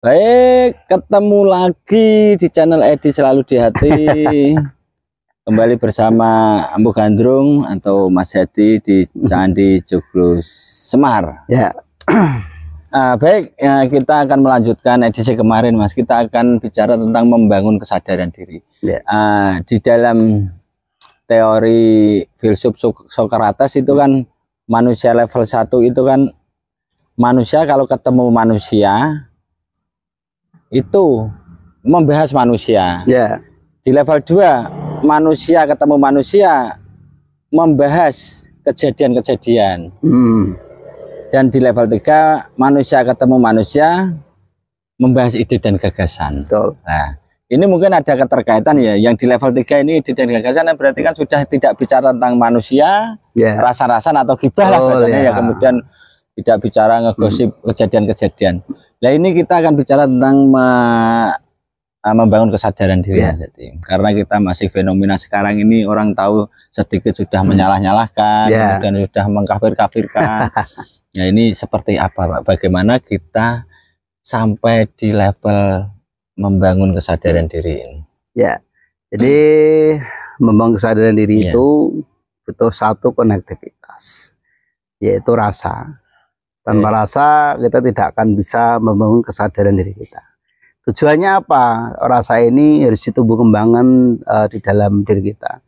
Baik, ketemu lagi di channel Edi Selalu di Hati. Kembali bersama Ambu Gandrung atau Mas Edi di Candi Joglo Semar. Ya. Baik, ya, kita akan melanjutkan edisi kemarin, Mas. Kita akan bicara tentang membangun kesadaran diri. Ya. Di dalam teori filsuf Socrates itu kan manusia level 1 itu kan manusia kalau ketemu manusia itu membahas manusia. Ya. Di level 2 manusia ketemu manusia membahas kejadian-kejadian. Dan di level 3 manusia ketemu manusia membahas ide dan gagasan. Betul. Nah, ini mungkin ada keterkaitan ya. Yang di level 3 ini ide dan gagasan berarti kan sudah tidak bicara tentang manusia, rasa-rasan atau gibah lah bahasanya ya. Kemudian tidak bicara ngegosip kejadian-kejadian. Nah, ini kita akan bicara tentang membangun kesadaran diri. Karena kita masih fenomena sekarang ini orang tahu sedikit sudah menyalah-nyalahkan, kemudian sudah mengkafir-kafirkan. Ya, ini seperti apa, Pak? Bagaimana kita sampai di level membangun kesadaran diri ini? Ya, jadi membangun kesadaran diri itu butuh satu konektivitas, yaitu rasa. Tanpa rasa kita tidak akan bisa membangun kesadaran diri kita. Tujuannya apa? Rasa ini harus ditumbuh kembangkan di dalam diri kita,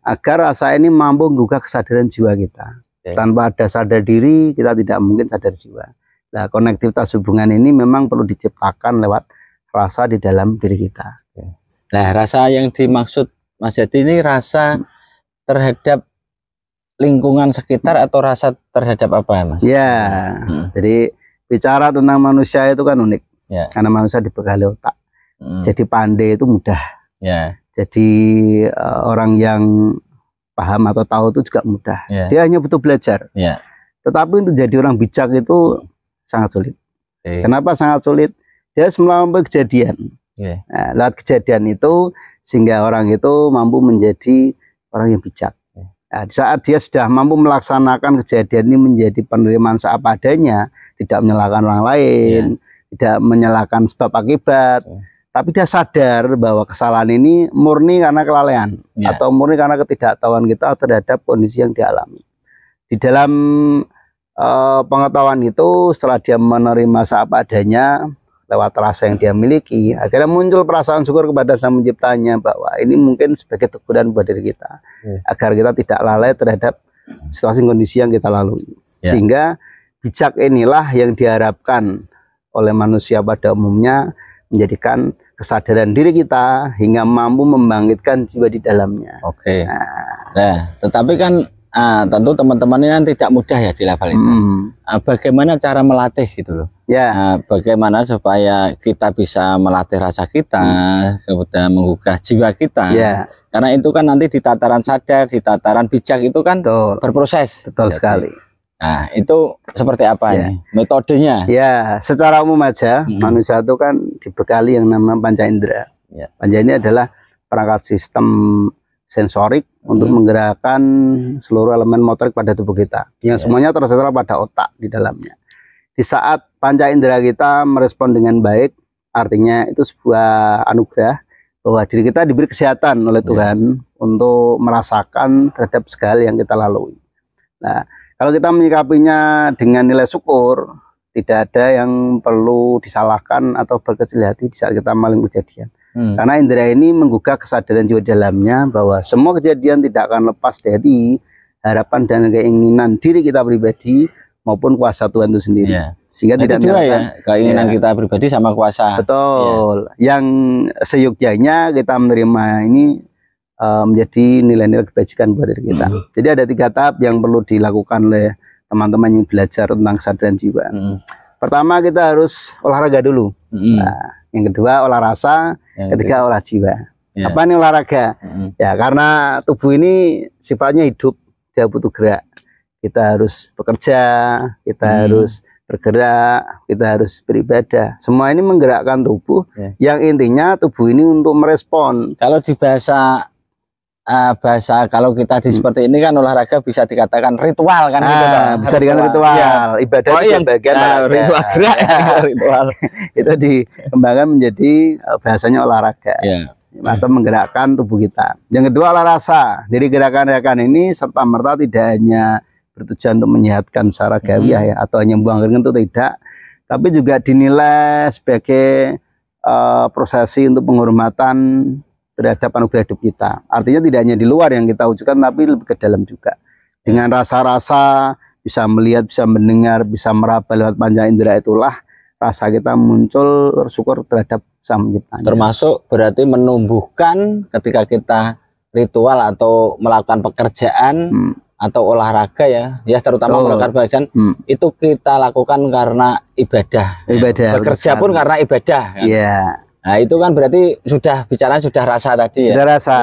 agar rasa ini mampu menggugah kesadaran jiwa kita. Tanpa ada sadar diri, kita tidak mungkin sadar jiwa. Nah, konektivitas hubungan ini memang perlu diciptakan lewat rasa di dalam diri kita. Nah, rasa yang dimaksud Mas Yadi ini rasa terhadap lingkungan sekitar atau rasa terhadap apa, Mas? Ya, jadi bicara tentang manusia itu kan unik. Karena manusia dibekali otak. Jadi pandai itu mudah. Jadi orang yang paham atau tahu itu juga mudah. Dia hanya butuh belajar. Tetapi untuk jadi orang bijak itu sangat sulit. Kenapa sangat sulit? Dia harus melampaui kejadian. Nah, lewat kejadian itu sehingga orang itu mampu menjadi orang yang bijak. Nah, di saat dia sudah mampu melaksanakan kejadian ini menjadi penerimaan seapa adanya, tidak menyalahkan orang lain, tidak menyalahkan sebab akibat, tapi dia sadar bahwa kesalahan ini murni karena kelalaian atau murni karena ketidaktahuan kita terhadap kondisi yang dialami. Di dalam pengetahuan itu, setelah dia menerima seapa adanya lewat rasa yang dia miliki, akhirnya muncul perasaan syukur kepada Sang Penciptanya bahwa ini mungkin sebagai teguran buat diri kita, agar kita tidak lalai terhadap situasi kondisi yang kita lalui. Sehingga bijak inilah yang diharapkan oleh manusia pada umumnya, menjadikan kesadaran diri kita hingga mampu membangkitkan jiwa di dalamnya. Nah, tetapi kan tentu teman-teman ini kan tidak mudah ya di level itu. Bagaimana cara melatih gitu loh? Bagaimana supaya kita bisa melatih rasa kita, kemudian menggugah jiwa kita. Karena itu kan nanti di tataran sadar, di tataran bijak itu kan berproses. Betul sekali. Nah, itu seperti apa ini metodenya? Ya, secara umum aja manusia itu kan dibekali yang namanya panca indera. Panca ini adalah perangkat sistem sensorik untuk menggerakkan seluruh elemen motorik pada tubuh kita, yang semuanya tersebar pada otak di dalamnya. Di saat panca indera kita merespon dengan baik, artinya itu sebuah anugerah bahwa diri kita diberi kesehatan oleh Tuhan untuk merasakan terhadap segala yang kita lalui. Nah, kalau kita menyikapinya dengan nilai syukur, tidak ada yang perlu disalahkan atau berkecil hati di saat kita maling kejadian. Karena indera ini menggugah kesadaran jiwa dalamnya bahwa semua kejadian tidak akan lepas dari harapan dan keinginan diri kita pribadi maupun kuasa Tuhan itu sendiri. Sehingga tidak menyalahkan keinginan kita pribadi sama kuasa. Betul. Yang seyogyanya kita menerima ini menjadi nilai-nilai kebajikan buat diri kita. Jadi ada 3 tahap yang perlu dilakukan oleh teman-teman yang belajar tentang kesadaran jiwa. Pertama, kita harus olahraga dulu. Nah, yang kedua olah rasa, ketiga olah jiwa. Apa nih olahraga? Ya, karena tubuh ini sifatnya hidup, dia butuh gerak. Kita harus bekerja, kita harus bergerak, kita harus beribadah. Semua ini menggerakkan tubuh, yang intinya tubuh ini untuk merespon. Kalau di bahasa bahasa kalau kita di seperti ini kan olahraga bisa dikatakan ritual kan gitu, bisa dikatakan ritual. Ya. Ibadah itu yang bagian ritual gerak ritual itu dikembangkan menjadi bahasanya olahraga. Ya. Atau menggerakkan tubuh kita. Yang kedua olah rasa. Dari gerakan-gerakan ini serta merta tidak hanya bertujuan untuk menyehatkan secara gawiah ya, atau hanya buang keringat itu tidak, tapi juga dinilai sebagai prosesi untuk penghormatan terhadap anugerah hidup kita. Artinya tidak hanya di luar yang kita wujudkan, tapi lebih ke dalam juga. Dengan rasa-rasa, bisa melihat, bisa mendengar, bisa meraba lewat panca indera, itulah rasa kita muncul syukur terhadap Sang Pencipta. Termasuk berarti menumbuhkan ketika kita ritual atau melakukan pekerjaan atau olahraga ya terutama melakukan pekerjaan itu kita lakukan karena ibadah. Bekerja pun karena ibadah kan? Nah itu kan berarti sudah bicara sudah rasa tadi ya. Sudah rasa.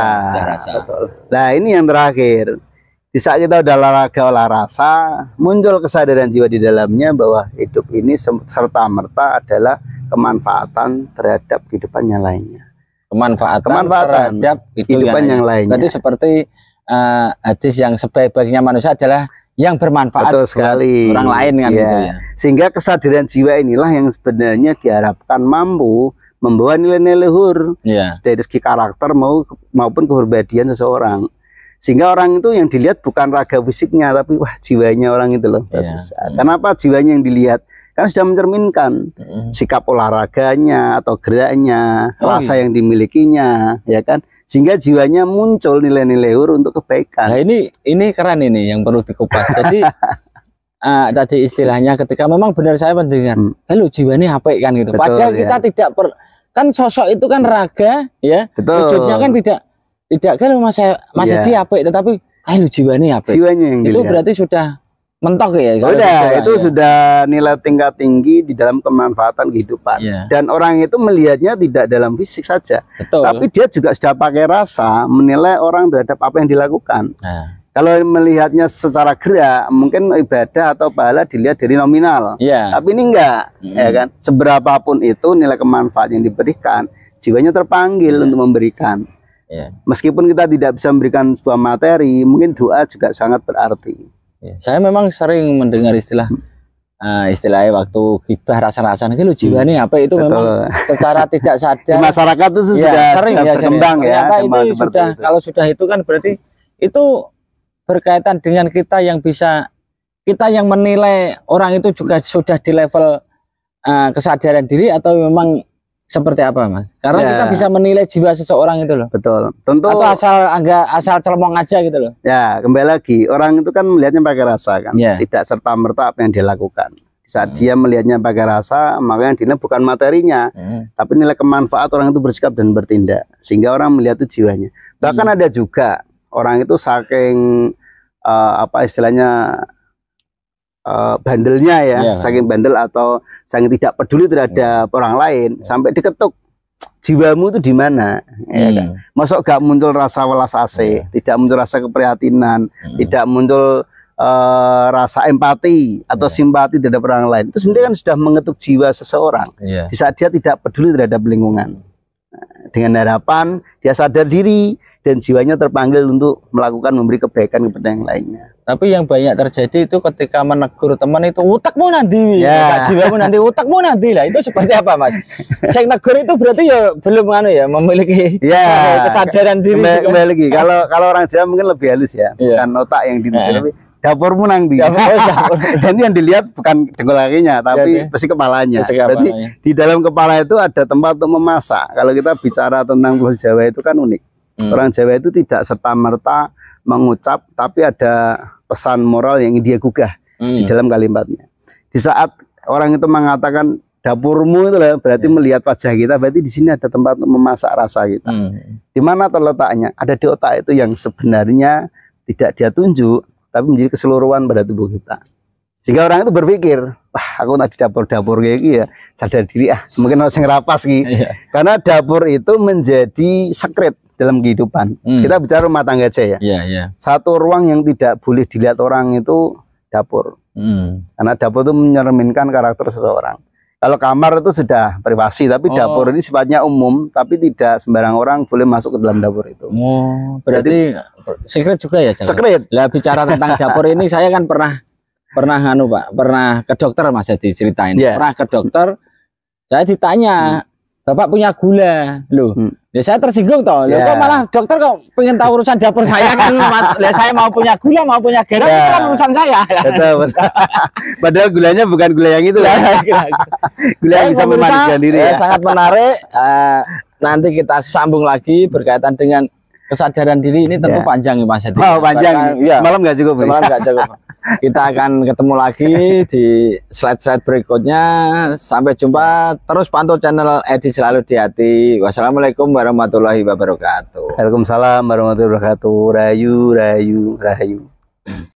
Betul. Nah ini yang terakhir, di saat kita udah olahraga olah rasa, muncul kesadaran jiwa di dalamnya bahwa hidup ini serta merta adalah kemanfaatan terhadap kehidupan yang lainnya. Kemanfaatan terhadap kehidupan yang lainnya. Jadi seperti hadis yang sebaik-baiknya manusia adalah yang bermanfaat sekali orang lain kan gitu ya. Sehingga kesadaran jiwa inilah yang sebenarnya diharapkan mampu membawa nilai-nilai luhur dari segi karakter maupun kepribadian seseorang. Sehingga orang itu yang dilihat bukan raga fisiknya, tapi wah jiwanya orang itu loh. Kenapa jiwanya yang dilihat? Karena sudah mencerminkan sikap olahraganya atau geraknya, rasa yang dimilikinya, ya kan? Sehingga jiwanya muncul nilai-nilai luhur untuk kebaikan. Nah ini keren ini yang perlu dikupas. Jadi tadi istilahnya ketika memang benar saya mendengar, halo jiwa ini apa kan gitu. Betul, padahal kita tidak kan sosok itu kan raga ya, wujudnya kan tidak kalau Mas Edi apa, tetapi halo jiwa ini apa? Jiwanya yang itu berarti sudah mentok ya. Itu sudah nilai tingkat tinggi di dalam kemanfaatan kehidupan. Dan orang itu melihatnya tidak dalam fisik saja, tapi dia juga sudah pakai rasa menilai orang terhadap apa yang dilakukan. Kalau melihatnya secara gerak, mungkin ibadah atau pahala dilihat dari nominal. Tapi ini enggak, ya kan? Seberapapun itu nilai kemanfaat yang diberikan, jiwanya terpanggil untuk memberikan. Meskipun kita tidak bisa memberikan sebuah materi, mungkin doa juga sangat berarti. Saya memang sering mendengar istilahnya waktu gibah rasa-rasaan gitu jiwa ini apa itu memang secara tidak sadar di masyarakat itu sudah sering berkembang ya. Ini sudah kalau sudah itu kan berarti itu berkaitan dengan kita yang menilai orang itu juga sudah di level kesadaran diri atau memang seperti apa Mas? Karena kita bisa menilai jiwa seseorang itu loh. Betul. Tentu atau asal celomong aja gitu loh. Ya, kembali lagi orang itu kan melihatnya pakai rasa kan. Tidak serta merta apa yang dia lakukan. Saat dia melihatnya pakai rasa, maka yang dinilai bukan materinya, tapi nilai kemanfaat orang itu bersikap dan bertindak. Sehingga orang melihat itu jiwanya. Bahkan ada juga orang itu saking apa istilahnya bandelnya ya, saking bandel atau saking tidak peduli terhadap orang lain, sampai diketuk jiwamu itu di mana, ya kan? Masuk gak muncul rasa welas asih, tidak muncul rasa keprihatinan, tidak muncul rasa empati atau simpati terhadap orang lain. Itu sebenarnya kan sudah mengetuk jiwa seseorang di saat dia tidak peduli terhadap lingkungan. Dengan harapan dia sadar diri dan jiwanya terpanggil untuk melakukan memberi kebaikan kepada yang lainnya. Tapi yang banyak terjadi itu ketika menegur teman itu utakmu nanti, jiwamu nanti, utakmu nanti lah. Itu seperti apa Mas? Saya negur itu berarti ya belum memiliki kesadaran diri. Kembali lagi kalau orang Jawa mungkin lebih halus ya, bukan otak yang ditegur, tapi dapurmu nanti. Dan yang dilihat bukan dengkul kakinya, tapi besi kepalanya. Berarti di dalam kepala itu ada tempat untuk memasak. Kalau kita bicara tentang Pulau Jawa itu kan unik. Orang Jawa itu tidak serta-merta mengucap, tapi ada pesan moral yang dia gugah di dalam kalimatnya. Di saat orang itu mengatakan dapurmu itu berarti melihat wajah kita, berarti di sini ada tempat untuk memasak rasa kita. Di mana terletaknya? Ada di otak itu yang sebenarnya tidak dia tunjuk, tapi menjadi keseluruhan pada tubuh kita. Sehingga orang itu berpikir, wah aku nak di dapur-dapur kayak gini ya, sadar diri mungkin harus ngerapas gitu. Karena dapur itu menjadi sekret dalam kehidupan. Kita bicara rumah tangga aja ya. Satu ruang yang tidak boleh dilihat orang itu dapur. Karena dapur itu mencerminkan karakter seseorang. Kalau kamar itu sudah privasi, tapi dapur ini sifatnya umum, tapi tidak sembarang orang boleh masuk ke dalam dapur itu. Oh, berarti secret juga ya? Secret. Lah bicara tentang dapur ini, saya kan pernah nganu Pak, pernah ke dokter Mas Edi ceritain. Pernah ke dokter, saya ditanya, Bapak punya gula, loh. Ya saya tersinggung toh, kok malah dokter kok pengen tahu urusan dapur saya kan? Saya mau punya gula, mau punya garam, itu kan urusan saya. Betul. Padahal gulanya bukan gula yang itu lah. Gula yang bisa memaniskan diri. Sangat menarik. Nanti kita sambung lagi berkaitan dengan kesadaran diri ini tentu panjang ya Mas Edi. Oh panjang, semalam nggak cukup. Semalam nggak cukup. Kita akan ketemu lagi di slide-slide berikutnya. Sampai jumpa. Terus pantau channel Edi Selalu di Hati. Wassalamualaikum warahmatullahi wabarakatuh. Waalaikumsalam warahmatullahi wabarakatuh. Rahayu, rahayu, rahayu.